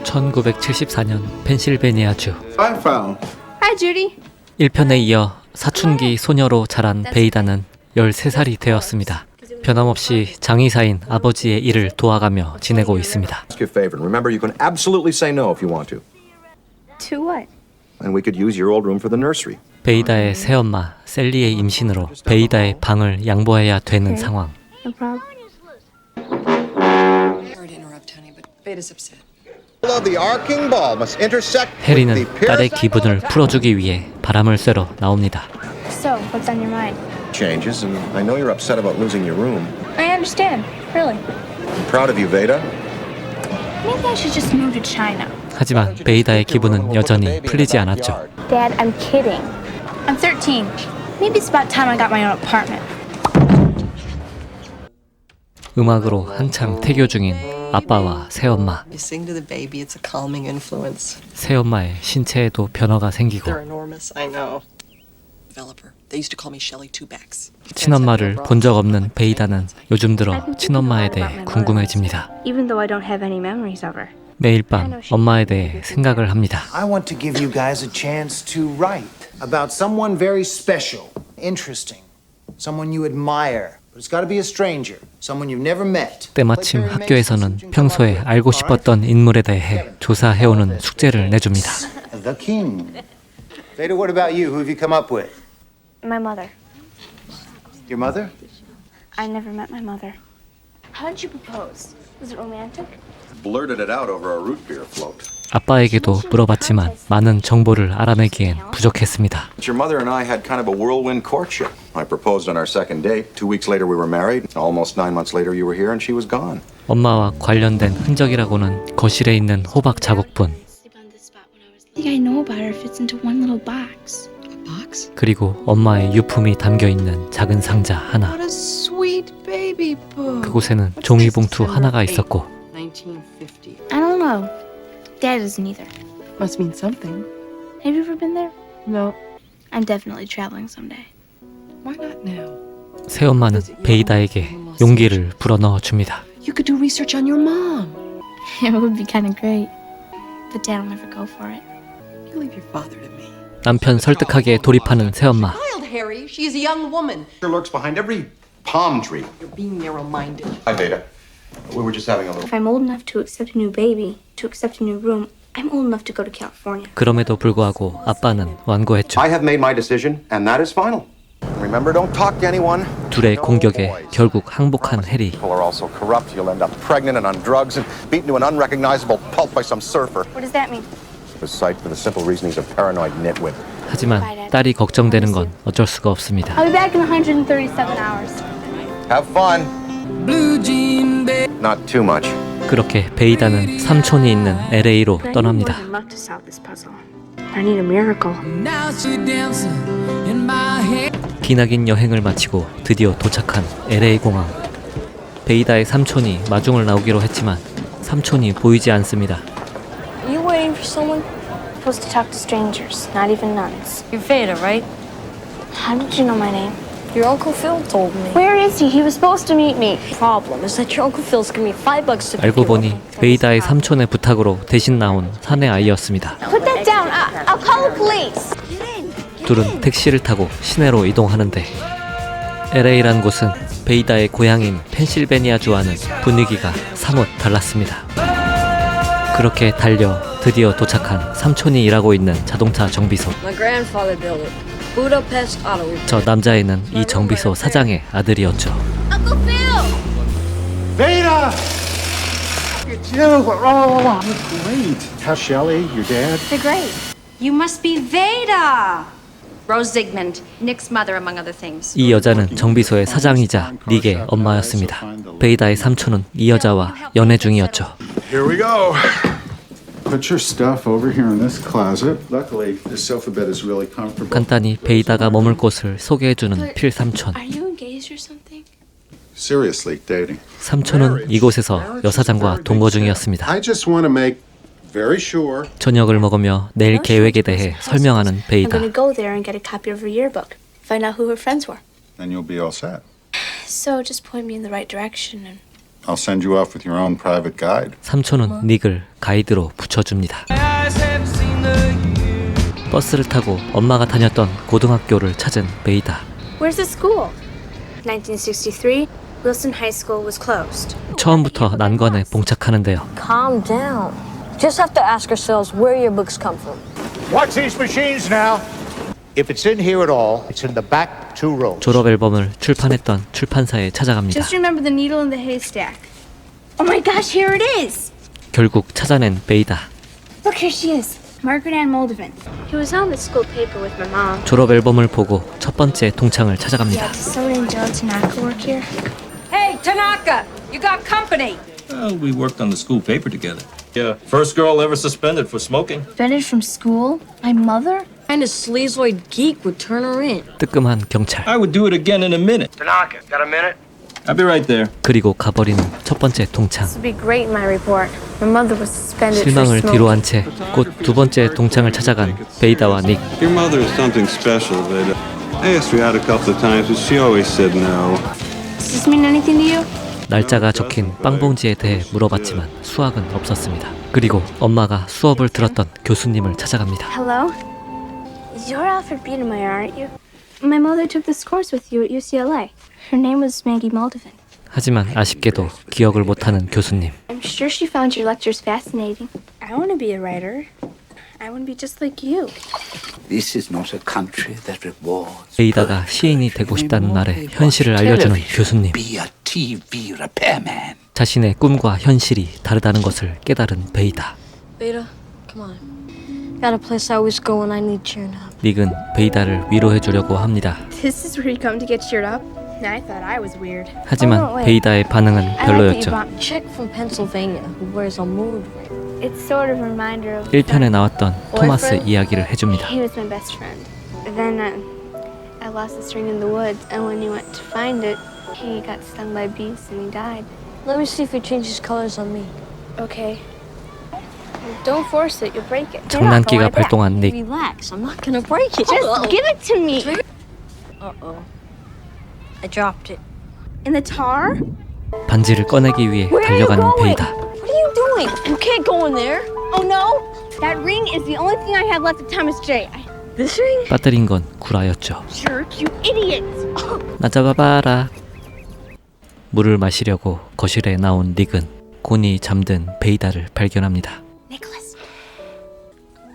1974년 펜실베니아주. I found. Hi, Judy. 1편에 이어 사춘기 소녀로 자란 베이다는 13살이 되었습니다. 변함없이 장의사인 아버지의 일을 도와가며 지내고 있습니다. Ask you a favor. Remember, you can absolutely say no if you want to. To what? And we could use your old room for the nursery. 베이다의 새엄마 셀리의 임신으로 베이다의 방을 양보해야 되는 상황. No problem. Sorry to interrupt, honey, but Beta's upset. The arcing ball must intersect with the 해리는 딸의 기분을 풀어주기 위해 바람을 쐬러 나옵니다. So, what's on your mind? changes, and I know you're upset about losing your room. I understand. Really. I'm proud of you, Veda. Maybe I should just move to China. 하지만 베이다의 기분은 여전히 풀리지 않았죠. Dad, I'm kidding. I'm 13. Maybe it's about time I got my own apartment. 음악으로 한창 태교 중인 아빠와 새엄마. You sing to the baby, it's a calming influence. 새엄마의 신체에도 변화가 생기고 They're enormous, I know. Developer. They used to call me Shelly Two-Backs. 친엄마를 본 적 없는 베이다는 요즘 들어 친엄마에 대해 궁금해집니다. Even though I don't have any memories of her. 매일 밤 엄마에 대해 생각을 합니다. I want to give you guys a chance to write about someone very special, interesting, someone you admire. But it's got to be a stranger, someone you've never met. 때마침 학교에서는 평소에 알고 싶었던 인물에 대해 조사해오는 숙제를 내줍니다. The king. Veda, what about you? Who have you come up with? My mother. Your mother? I never met my mother. How did you propose? Was it romantic? Blurted it out over a root beer float. 아빠에게도 물어봤지만 많은 정보를 알아내기엔 부족했습니다. Your mother and I had kind of a whirlwind courtship. I proposed on our second date. 2 weeks later we were married. Almost 9 months later you were here and she was gone. 엄마와 관련된 흔적이라고는 거실에 있는 호박 자국뿐. I think I know about her fits into one little box. Box? 그리고 엄마의 유품이 담겨있는 작은 상자 하나. What a sweet baby book. 그곳에는 종이봉투 하나가 있었고 1950. I don't know. Dad doesn't either. Must mean something. Have you ever been there? No. I'm definitely traveling someday. Why not now? 새엄마는 베이다에게 용기를 불어넣어 줍니다. You could do research on your mom. It would be kind of great. But Dad will never go for it. You leave your father to me. 남편 설득하기에 돌입하는 새엄마. Child, Harry. She is a young woman. She lurks behind every palm tree. You're being narrow-minded. Hi, Veda. We were just having a little... If I'm old enough to accept a new baby, to accept a new room, I'm old enough to go to California. 그럼에도 불구하고 아빠는 완고했죠. I have made my decision, and that is final. Remember, don't talk to anyone. 둘의 공격에 결국 항복한 해리. People are also corrupt. You'll end up pregnant and on drugs and beaten to an unrecognizable pulp by some surfer. What does that mean? The site for the simple reason he's a paranoid nitwit. 하지만 딸이 걱정되는 건 어쩔 수가 없습니다. I'll be back in 137 hours. Have fun. Not too much. 그렇게 베이다는 삼촌이 있는 LA로 But I need more 떠납니다. than luck to solve this puzzle. I need a miracle. 기나긴 여행을 마치고 드디어 도착한 LA 공항. 베이다의 삼촌이 마중을 나오기로 했지만 삼촌이 보이지 않습니다. Are you waiting for someone? Supposed to talk to strangers, not even nuns. You're Veda, right? How did you know my name? Your Uncle Phil told me. Where is he? He was supposed to meet me. Problem is that your Uncle Phil's giving me $5 to pick 알고 you 보니 up. 베이다의 삼촌의 부탁으로 대신 나온 사내 아이였습니다. Put that down. I'll call the police. 둘은 택시를 타고 시내로 이동하는데 LA란 곳은 베이다의 고향인 펜실베니아주와는 분위기가 사뭇 달랐습니다. 그렇게 달려 드디어 도착한 삼촌이 일하고 있는 자동차 정비소. My grandfather built it. Budapest Auto Repair. 저 남자애는 이 정비소 사장의 아들이었죠. Uncle Phil. Veda! Great. How's Shelly, your dad? They're great. You must be Veda. Rose Zygmunt, Nick's mother, among other things. 이 여자는 정비소의 사장이자 닉의 엄마였습니다. 베이다의 삼촌은 이 여자와 연애 중이었죠. Here we go. Put your stuff over here in this closet. Luckily, this sofa bed is really comfortable. 간단히 베이다가 머물 곳을 소개해주는 필 삼촌. Are you engaged or something? Seriously, dating. 삼촌은 이곳에서 여사장과 동거 중이었습니다. I just want to make very sure. 저녁을 먹으며 내일 계획에 대해 설명하는 I'm 베이다. gonna go there and get a copy of her yearbook. Find out who her friends were. Then you'll be all set. So just point me in the right direction and I'll send you off with your own private guide. 삼촌은 닉을 가이드로 붙여줍니다. 버스를 타고 엄마가 다녔던 고등학교를 찾은 베이다. Where's the school? 1963, Wilson High School was closed. 처음부터 난관에 봉착하는데요. Calm down. Just have to ask ourselves where your books come from. Watch these machines now. If it's in here at all, it's in the back 2 rows. 졸업 앨범을 출판했던 출판사에 찾아갑니다. Just remember the needle in the haystack. Oh my gosh, here it is! 결국 찾아낸 베이다. Look, here she is. Margaret Ann Moldovan. He was on the school paper with my mom. 졸업 앨범을 보고 첫 번째 동창을 찾아갑니다. Does someone in Joe Tanaka work here? Hey, Tanaka, you got company. Well, we worked on the school paper together. Yeah, first girl ever suspended for smoking. Suspended from school? My mother? What kind of sleazoid geek would turn her in? 뜨끔한 경찰. I would do it again in a minute. Tanaka, got a minute? I'll be right there. 그리고 가버리는 첫 번째 동창. This would be great in my report. My mother was suspended for 실망을 smoking. 뒤로 한 채 곧 두 번째 동창을 찾아간 베이다와 닉. Your mother is something special, Veda. I asked her out a couple of times, but she always said no. Does this mean anything to you? 날짜가 적힌 빵봉지에 대해 물어봤지만 수학은 없었습니다. 그리고 엄마가 수업을 들었던 교수님을 찾아갑니다. Hello? You're Alfred Biedermeyer, aren't you? My mother took this course with you at UCLA. Her name was Maggie Moldovan. 하지만 아쉽게도 기억을 못하는 교수님. I'm sure she found your lectures fascinating. I want to be a writer. I want to be just like you. This is not a country that rewards. 베이다가 시인이 되고 싶다는 날에 현실을 알려주는 교수님. Be a TV repairman. 자신의 꿈과 현실이 다르다는 것을 깨달은 베이다. Beta, come on. Got a place I always go when I need cheering up. 닉은 베이다를 위로해 주려고 합니다. This is where you come to get cheered up? I thought I was weird. 하지만 베이다의 반응은 별로였죠. Chick from Pennsylvania who wears a mood ring. It's sort of a reminder of 1편에 나왔던 토마스 이야기를 해줍니다. He was my best friend. Then I lost this ring in the woods, and when he went to find it, he got stung by bees and he died. Let me see if it changes colors on me. Okay. Don't force it, you'll break it. 장난기가 발동한 닉. Relax, I'm not gonna break it. Just give it to me. Uh-oh. I dropped it. In the tar? 반지를 꺼내기 위해 달려가는 베이다. What are you doing? You can't go in there. Oh no! That ring is the only thing I have left of Thomas J. This ring? 빠뜨린 건 구라였죠. Jerk, you idiot! 나 잡아봐라. 물을 마시려고 거실에 나온 닉은 곤히 잠든 베이다를 발견합니다. Nicholas,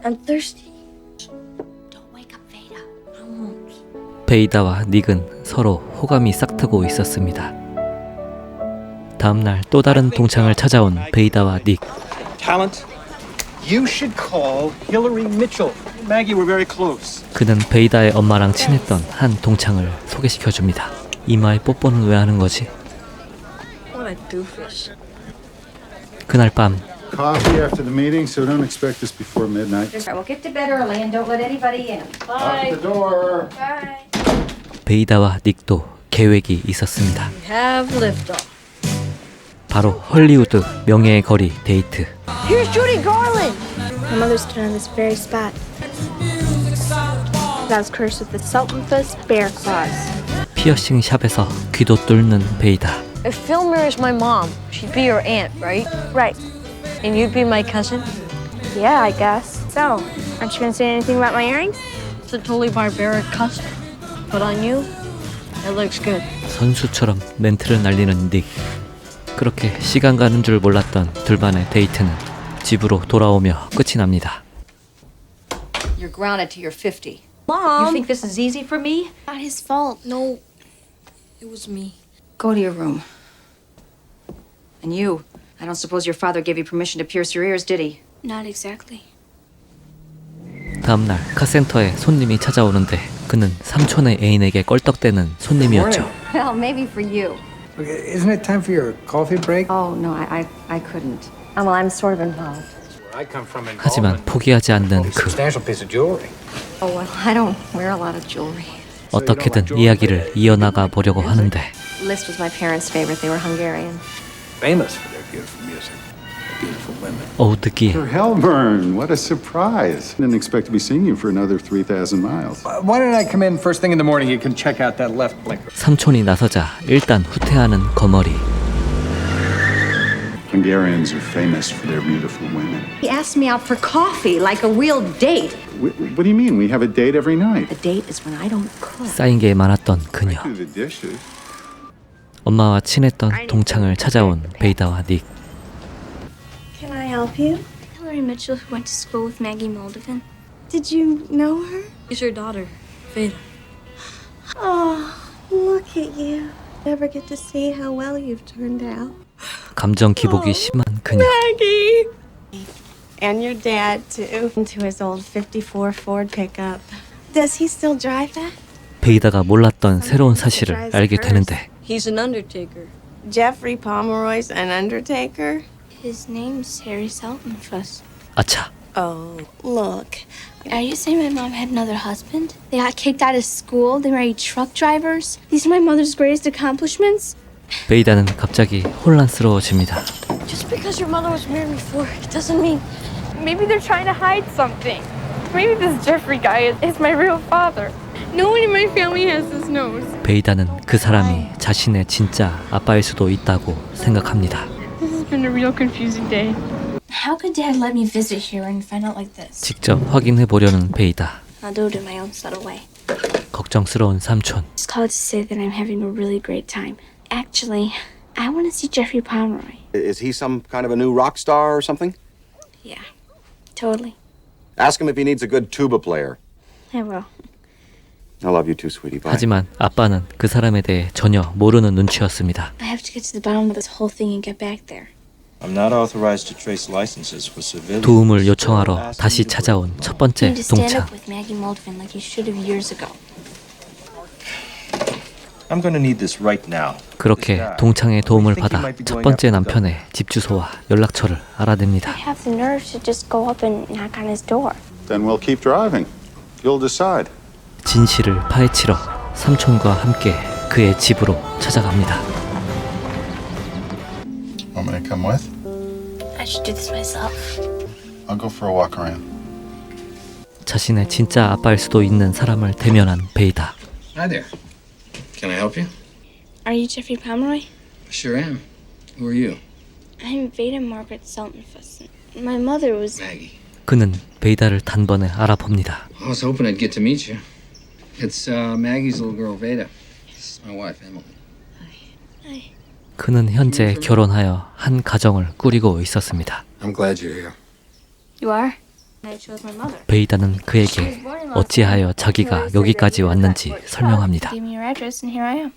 I'm thirsty. don't wake up Veda. I won't. 베이다와 닉은 서로 호감이 싹트고 있었습니다. 다음날 또 다른 동창을 찾아온 베이다와 닉. Talent? You should call Hillary Mitchell. Maggie, we're very close. 그는 베이다의 엄마랑 친했던 한 동창을 소개시켜줍니다. 이마에 뽀뽀는 왜 하는 거지? What a doofus. 그날 밤 Coffee after the meeting, so don't expect us before midnight. Well, get to bed early and don't let anybody in. Out the door. 베이다와 닉도 계획이 있었습니다. Have liftoff. 바로 헐리우드 명예의 거리 데이트. Here's Judy Garland. My mother stood on this very spot. I was cursed with the Sultan's bear claws. 피어싱 샵에서 귀도 뚫는 베이다. If Phil marries my mom, she'd be your aunt, right? Right. And you'd be my cousin? Yeah, I guess. So, aren't you gonna say anything about my earrings? It's a totally barbaric custom. But on you, it looks good. 선수처럼 멘트를 날리는 닉. 그렇게 시간 가는 줄 몰랐던 둘만의 데이트는 집으로 돌아오며 끝이 납니다. You're grounded till you're 50. Mom! You think this is easy for me? Not his fault. No, it was me. Go to your room. And you, I don't suppose your father gave you permission to pierce your ears, did he? Not exactly. 다음날 카센터에 손님이 찾아오는데 그는 삼촌의 애인에게 껄떡대는 손님이었죠. Well, maybe for you. Isn't it time for your coffee break? Oh, no, I couldn't. Well, I'm sort of involved. Where I come from in 하지만 포기하지 않는 그 substantial piece of jewelry. Oh, well, I don't wear a lot of jewelry. 어떻게든 이야기를 이어나가 보려고 하는데 Liszt was my parents' favorite. They were Hungarian. Famous for their beautiful music, beautiful women. 어우 듣기에 Sir Helburn, what a surprise. Didn't expect to be seeing you for another 3,000 miles. Why didn't I come in first thing in the morning? You can check out that left blinker. 삼촌이 나서자 일단 후퇴하는 거머리. Hungarians are famous for their beautiful women. He asked me out for coffee, like a real date. What do you mean? We have a date every night. The date is when I don't cook. 쌓인 게 많았던 그녀. Do the dishes. 엄마와 친했던 동창을 찾아온 베이다와 닉. Can I help you? Hillary Mitchell, who went to school with Maggie Moldovan. Did you know her? She's your daughter, Veda. Oh, look at you. Never get to see how well you've turned out. 감정 기복이 심한 그녀. Maggie! And your dad, too. Into his old 54 Ford pickup. Does he still drive that? 베이다가 몰랐던 새로운 사실을 알게 되는데 He's an undertaker. Jeffrey Pomeroy's an undertaker? His name's Harry Saltonfuss. 아차. Oh, look. Are you saying my mom had another husband? They got kicked out of school. They married truck drivers. These are my mother's greatest accomplishments. 베이다는 갑자기 혼란스러워집니다. Just because your mother was married before, it doesn't mean. Maybe they're trying to hide something. Maybe this Jeffrey guy is my real father. No one in my family has this nose. 베이다는 그 사람이 자신의 진짜 아빠일 수도 있다고 생각합니다. This has been a real confusing day. How could Dad let me visit here and find out like this? 직접 확인해 보려는 베이다. I'll do it in my own subtle way. 걱정스러운 삼촌. Just called to say that I'm having a really great time. Actually, I want to see Jeffrey Pomeroy. Is he some kind of a new rock star or something? Yeah, totally. Ask him if he needs a good tuba player. I will. I love you too, sweetie. Bye. 하지만 아빠는 그 사람에 대해 전혀 모르는 눈치였습니다. I have to get to the bottom of this whole thing and get back there. I'm not authorized to trace licenses for civilians. 도움을 요청하러 다시 찾아온 첫 You 번째 need to stand 동창. up with Maggie Moldovan like you should have years ago. I'm going to need this right now. 그렇게 동창의 도움을 받아 첫 번째 남편의 집 주소와 연락처를 알아냅니다. I have the nerve to just go up and knock on his door. Then we'll keep driving. You'll decide. 진실을 파헤치러 삼촌과 함께 그의 집으로 찾아갑니다. Want me to come with? I should do this myself. I'll go for a walk around. 자신의 진짜 아빠일 수도 있는 사람을 대면한 베이다. Hi there. Can I help you? Are you Jeffrey Pomeroy? Sure am. Who are you? I'm Veda Margaret Saltonfuss. My mother was... Maggie. 그는 베이다를 단번에 알아봅니다. I was hoping I'd get to meet you. It's Maggie's little girl, Veda. This is my wife, Emily. Hi. 그는 현재 결혼하여 한 가정을 꾸리고 있었습니다. I'm glad you're here. You are? I chose my mother. 베이다는 그에게 어찌하여 자기가 여기까지 왔는지 설명합니다. Give me your address and here I am.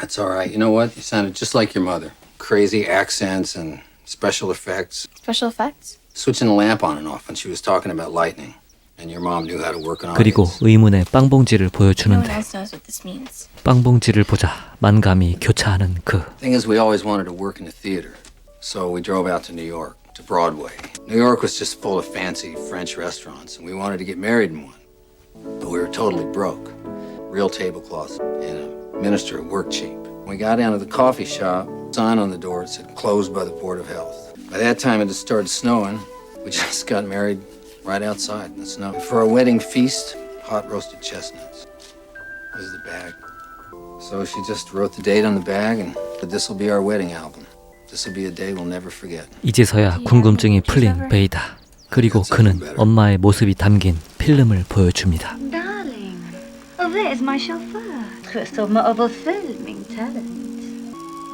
That's all right. You know what? You sounded just like your mother. Crazy accents and special effects. Special effects? Switching the lamp on and off when she was talking about lightning. And your mom knew how to work an 그리고 audience. 의문의 빵봉지를 No one 보여주는데 else knows what this means. 빵봉지를 보자 만감이 교차하는 그. Thing is, we always wanted to work in a theater. So we drove out to New York, to Broadway. New York was just full of fancy French restaurants, and we wanted to get married in one. But we were totally broke. Real tablecloths, and a minister who worked cheap. We got down to the coffee shop, sign on the door that said closed by the Board of Health. By that time, it had started snowing. We just got married right outside in the snow. For our wedding feast, hot roasted chestnuts. This is the bag. So she just wrote the date on the bag and said, this will be our wedding album. This will be a day we'll never forget. 이제서야 궁금증이 풀린 베이다. 그리고 그는 엄마의 모습이 담긴 필름을 보여줍니다. Darling, oh, there's my chauffeur. Crystal Marvel filming talent.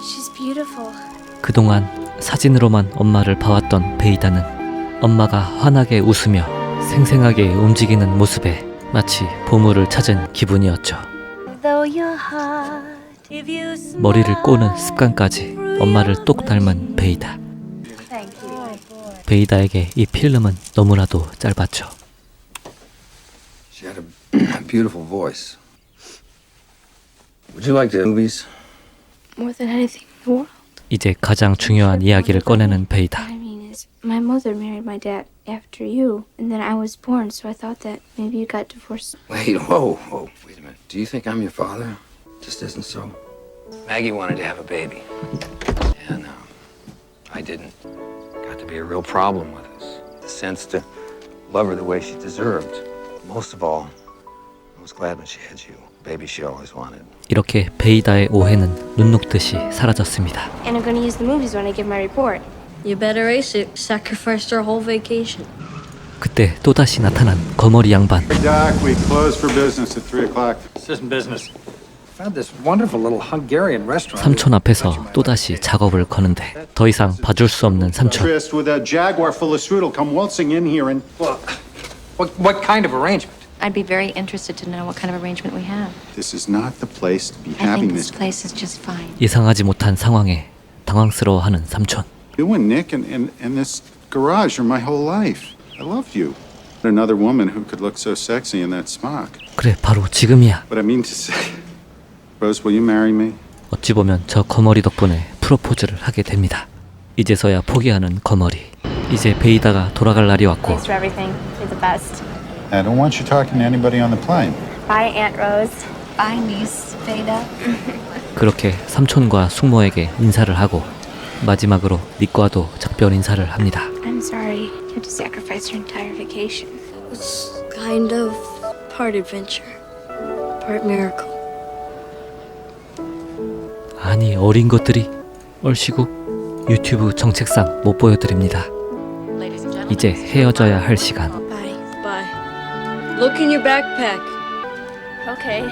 She's beautiful. 그동안 사진으로만 엄마를 봐왔던 베이다는 엄마가 환하게 웃으며 생생하게 움직이는 모습에 마치 보물을 찾은 기분이었죠. 머리를 꼬는 습관까지 엄마를 똑 닮은 베이다. 베이다에게 이 필름은 너무나도 짧았죠. She had a beautiful voice. Would you like the movies? More than anything in the world. 이제 가장 중요한 이야기를 꺼내는 베이다. What I mean is, my mother married my dad after you, and then I was born, so I thought that maybe you got divorced. Wait, wait a minute. Do you think I'm your father? Just isn't so. Maggie wanted to have a baby, and I didn't. Got to be a real problem with us. The sense to love her the way she deserved. Most of all, was glad when she had you. Baby she always wanted. 이렇게 베이다의 오해는 눈 녹듯이 사라졌습니다. And I'm gonna use the movies when I give my report. You better ace it. Sacrificed our whole vacation. 그때 또다시 나타난 거머리 양반. Doc, we close for business at 3 o'clock. This isn't business. Found this wonderful little Hungarian restaurant. 삼촌 앞에서 또다시 작업을 거는데 더 이상 봐줄 수 없는 삼촌. Tryst with a Jaguar full of strudel come waltzing in here and... What kind of arrangement? I'd be very interested to know what kind of arrangement we have. This is not the place to be I having think this this. place is just fine. 예상하지 못한 상황에 당황스러워하는 삼촌. You and Nick and this garage are my whole life. I loved you. Another woman who could look so sexy in that smock. 그래, 바로 지금이야. But I mean to say, Rose, will you marry me? 어찌 보면 저 거머리 덕분에 프로포즈를 하게 됩니다. 이제서야 포기하는 거머리. 이제 베이다가 돌아갈 날이 왔고 Thanks for everything. You're the best. I don't want you talking to anybody on the plane. Bye, Aunt Rose. Bye, niece Veda. 그렇게 삼촌과 숙모에게 인사를 하고 마지막으로 닉과도 작별 인사를 합니다. I'm sorry. You had to sacrifice your entire vacation. It's kind of part adventure, part miracle. 아니 어린 것들이 얼씨구 유튜브 정책상 못 보여드립니다. 이제 헤어져야 할 시간. Bye. Bye. Look in your backpack. Okay.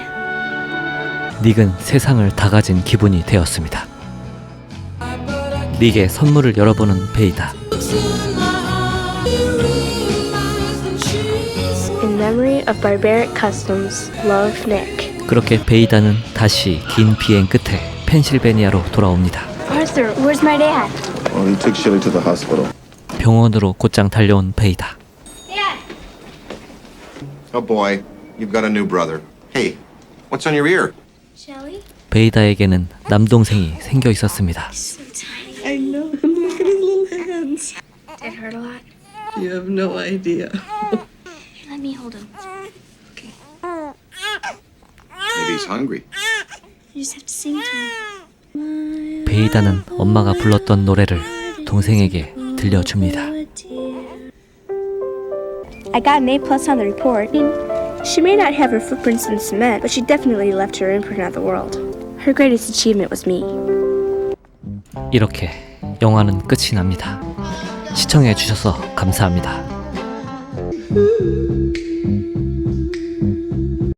닉은 세상을 다 가진 기분이 되었습니다. 닉의 선물을 열어보는 베이다. In memory of Barbaric Customs, love, Nick. 그렇게 베이다는 다시 긴 비행 끝에 펜실베니아로 돌아옵니다. Arthur, where's my dad? Well, he took Shelley to the hospital. 병원으로 곧장 달려온 베이다. Dad! Oh boy, you've got a new brother. Hey, what's on your ear? Shelly? 베이다에게는 남동생이 생겨 있었습니다. So tiny. I know. Look at his little hands. Did it hurt a lot? You have no idea. Here, let me hold him. Maybe he's hungry. You just have to sing to him. 베이다는 엄마가 불렀던 노래를 동생에게 들려줍니다. I got an A+ on the report. She may not have her footprints in cement, but she definitely left her imprint on the world. Her greatest achievement was me. 이렇게 영화는 끝이 납니다. 시청해 주셔서 감사합니다.